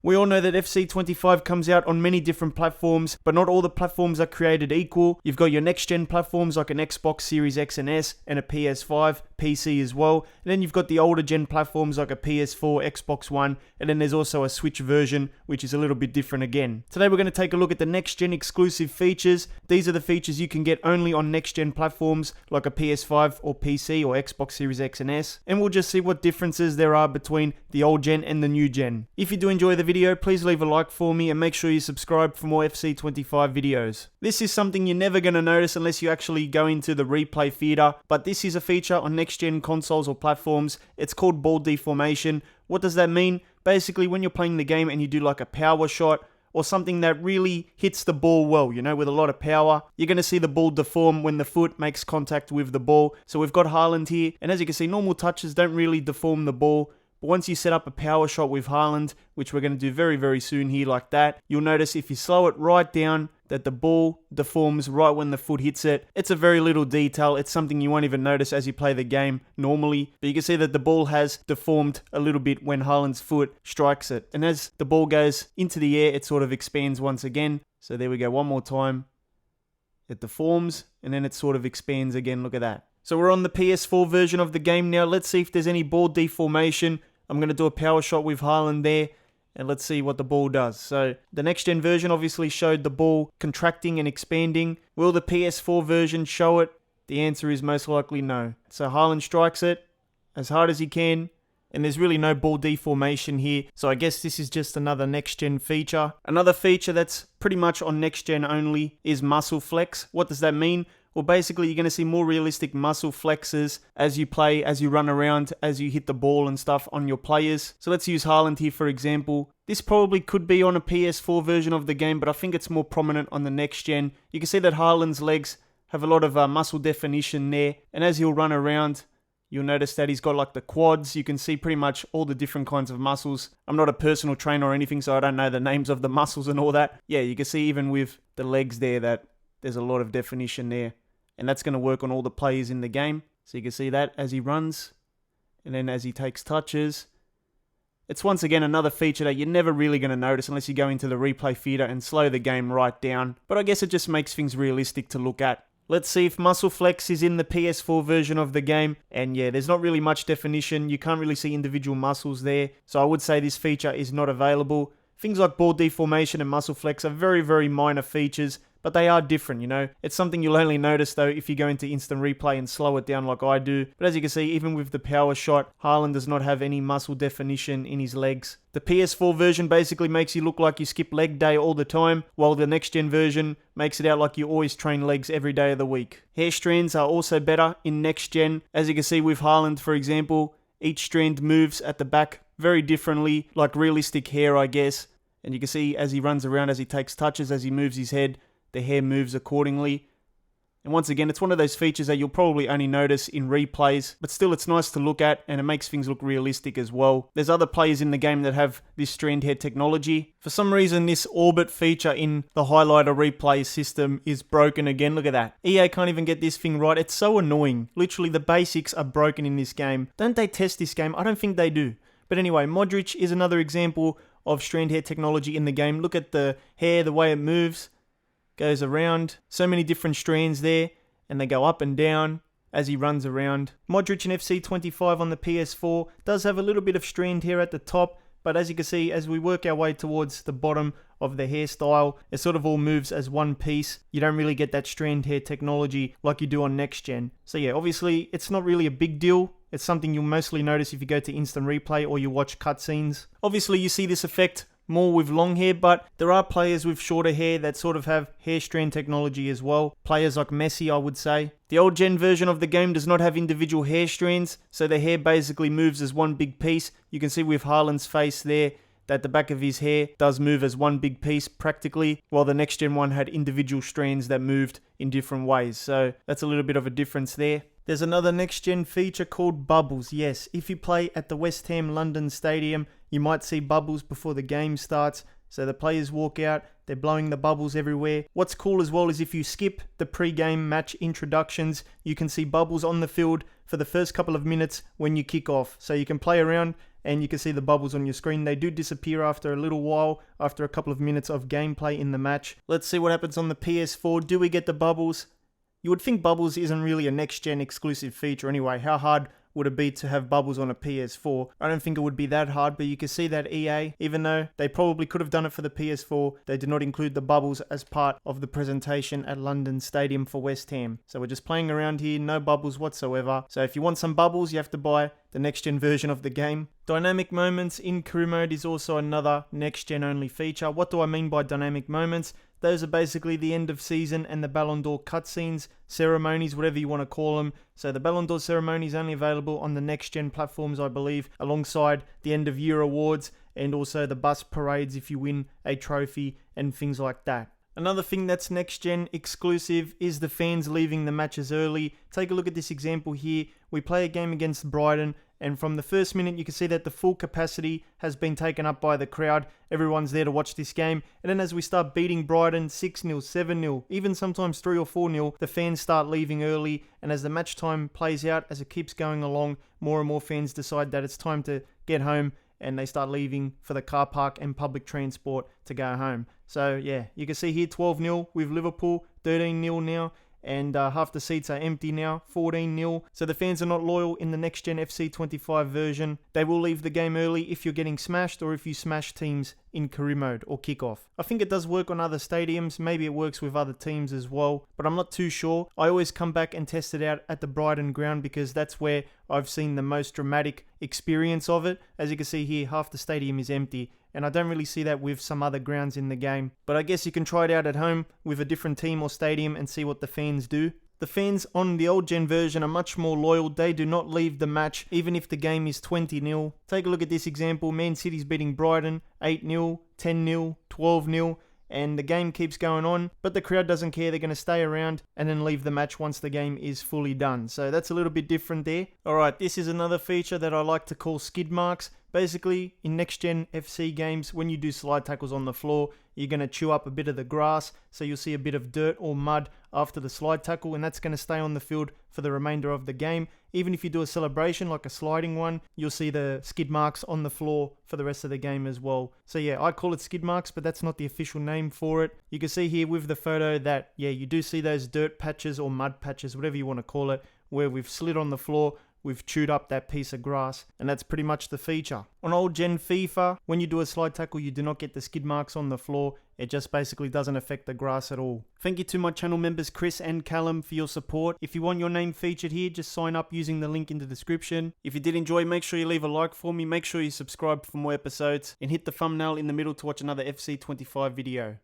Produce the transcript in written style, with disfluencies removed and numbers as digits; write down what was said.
We all know that FC25 comes out on many different platforms, but not all the platforms are created equal. You've got your next-gen platforms like an Xbox Series X and S and a PS5, PC as well. And then you've got the older-gen platforms like a PS4, Xbox One, and then there's also a Switch version, which is a little bit different again. Today we're going to take a look at the next-gen exclusive features. These are the features you can get only on next-gen platforms like a PS5 or PC or Xbox Series X and S. And we'll just see what differences there are between the old-gen and the new-gen. If you do enjoy the video, please leave a like for me and make sure you subscribe for more FC25 videos. This is something you're never going to notice unless you actually go into the replay theater, but this is a feature on next-gen consoles or platforms. It's called ball deformation. What does that mean? Basically, when you're playing the game and you do like a power shot or something that really hits the ball well, you know, with a lot of power, you're going to see the ball deform when the foot makes contact with the ball. So we've got Haaland here, and as you can see, normal touches don't really deform the ball. But once you set up a power shot with Haaland, which we're going to do very, very soon here like that, you'll notice if you slow it right down, that the ball deforms right when the foot hits it. It's a very little detail. It's something you won't even notice as you play the game normally. But you can see that the ball has deformed a little bit when Haaland's foot strikes it. And as the ball goes into the air, it sort of expands once again. So there we go, one more time. It deforms, and then it sort of expands again. Look at that. So we're on the PS4 version of the game now. Let's see if there's any ball deformation. I'm going to do a power shot with Haaland there, and let's see what the ball does. So the next-gen version obviously showed the ball contracting and expanding. Will the PS4 version show it? The answer is most likely no. So Haaland strikes it as hard as he can, and there's really no ball deformation here. So I guess this is just another next-gen feature. Another feature that's pretty much on next-gen only is muscle flex. What does that mean? Well, basically, you're going to see more realistic muscle flexes as you play, as you run around, as you hit the ball and stuff on your players. So let's use Haaland here, for example. This probably could be on a PS4 version of the game, but I think it's more prominent on the next gen. You can see that Haaland's legs have a lot of muscle definition there. And as he'll run around, you'll notice that he's got like the quads. You can see pretty much all the different kinds of muscles. I'm not a personal trainer or anything, so I don't know the names of the muscles and all that. Yeah, you can see even with the legs there that there's a lot of definition there. And that's going to work on all the players in the game. So you can see that as he runs. And then as he takes touches. It's once again another feature that you're never really going to notice unless you go into the replay theater and slow the game right down. But I guess it just makes things realistic to look at. Let's see if muscle flex is in the PS4 version of the game. And yeah, there's not really much definition. You can't really see individual muscles there. So I would say this feature is not available. Things like ball deformation and muscle flex are very, very minor features. But they are different, you know. It's something you'll only notice, though, if you go into instant replay and slow it down like I do. But as you can see, even with the power shot, Haaland does not have any muscle definition in his legs. The PS4 version basically makes you look like you skip leg day all the time, while the next-gen version makes it out like you always train legs every day of the week. Hair strands are also better in next-gen. As you can see with Haaland, for example, each strand moves at the back very differently, like realistic hair, I guess. And you can see as he runs around, as he takes touches, as he moves his head, the hair moves accordingly. And once again, it's one of those features that you'll probably only notice in replays, but still it's nice to look at and it makes things look realistic as well. There's other players in the game that have this strand hair technology. For some reason, this orbit feature in the highlighter replay system is broken again. Look at that. EA can't even get this thing right. It's so annoying. Literally, the basics are broken in this game. Don't they test this game? I don't think they do. But anyway, Modric is another example of strand hair technology in the game. Look at the hair, the way it moves. Goes around, so many different strands there, and they go up and down as he runs around. Modric in FC25 on the PS4 does have a little bit of strand hair at the top, but as you can see, as we work our way towards the bottom of the hairstyle, it sort of all moves as one piece. You don't really get that strand hair technology like you do on next gen. So yeah, obviously it's not really a big deal. It's something you'll mostly notice if you go to instant replay or you watch cutscenes. Obviously you see this effect more with long hair, but there are players with shorter hair that sort of have hair strand technology as well. Players like Messi, I would say. The old gen version of the game does not have individual hair strands, so the hair basically moves as one big piece. You can see with Haaland's face there that the back of his hair does move as one big piece practically, while the next gen one had individual strands that moved in different ways. So that's a little bit of a difference there. There's another next-gen feature called bubbles. Yes, if you play at the West Ham London Stadium, you might see bubbles before the game starts. So the players walk out, they're blowing the bubbles everywhere. What's cool as well is if you skip the pre-game match introductions, you can see bubbles on the field for the first couple of minutes when you kick off. So you can play around and you can see the bubbles on your screen. They do disappear after a little while, after a couple of minutes of gameplay in the match. Let's see what happens on the PS4. Do we get the bubbles? You would think bubbles isn't really a next-gen exclusive feature anyway. How hard would it be to have bubbles on a PS4? I don't think it would be that hard, but you can see that EA, even though they probably could have done it for the PS4, they did not include the bubbles as part of the presentation at London Stadium for West Ham. So we're just playing around here, no bubbles whatsoever. So if you want some bubbles, you have to buy the next-gen version of the game. Dynamic moments in career mode is also another next-gen only feature. What do I mean by dynamic moments? Those are basically the end of season and the Ballon d'Or cutscenes, ceremonies, whatever you want to call them. So the Ballon d'Or ceremony is only available on the next-gen platforms, I believe, alongside the end of year awards and also the bus parades if you win a trophy and things like that. Another thing that's next-gen exclusive is the fans leaving the matches early. Take a look at this example here. We play a game against Brighton, and from the first minute you can see that the full capacity has been taken up by the crowd. Everyone's there to watch this game. And then as we start beating Brighton 6-0, 7-0, even sometimes 3 or 4-0, the fans start leaving early. And as the match time plays out, as it keeps going along, more and more fans decide that it's time to get home, and they start leaving for the car park and public transport to go home. So yeah, you can see here 12-0 with Liverpool, 13-0 now, and half the seats are empty now, 14-0. So the fans are not loyal in the next-gen FC25 version. They will leave the game early if you're getting smashed or if you smash teams in career mode or kickoff. I think it does work on other stadiums, maybe it works with other teams as well, but I'm not too sure. I always come back and test it out at the Brighton ground because that's where I've seen the most dramatic experience of it. As you can see here, half the stadium is empty, and I don't really see that with some other grounds in the game. But I guess you can try it out at home with a different team or stadium and see what the fans do. The fans on the old gen version are much more loyal. They do not leave the match even if the game is 20-0. Take a look at this example. Man City's beating Brighton 8-0, 10-0, 12-0. And the game keeps going on, but the crowd doesn't care. They're going to stay around and then leave the match once the game is fully done. So that's a little bit different there. Alright, this is another feature that I like to call skid marks. Basically, in next-gen FC games, when you do slide tackles on the floor, you're going to chew up a bit of the grass, so you'll see a bit of dirt or mud after the slide tackle, and that's going to stay on the field for the remainder of the game. Even if you do a celebration, like a sliding one, you'll see the skid marks on the floor for the rest of the game as well. So yeah, I call it skid marks, but that's not the official name for it. You can see here with the photo that, yeah, you do see those dirt patches or mud patches, whatever you want to call it, where we've slid on the floor, we've chewed up that piece of grass, and that's pretty much the feature. On old gen FIFA, when you do a slide tackle, you do not get the skid marks on the floor. It just basically doesn't affect the grass at all. Thank you to my channel members Chris and Callum for your support. If you want your name featured here, just sign up using the link in the description. If you did enjoy, make sure you leave a like for me, make sure you subscribe for more episodes, and hit the thumbnail in the middle to watch another FC25 video.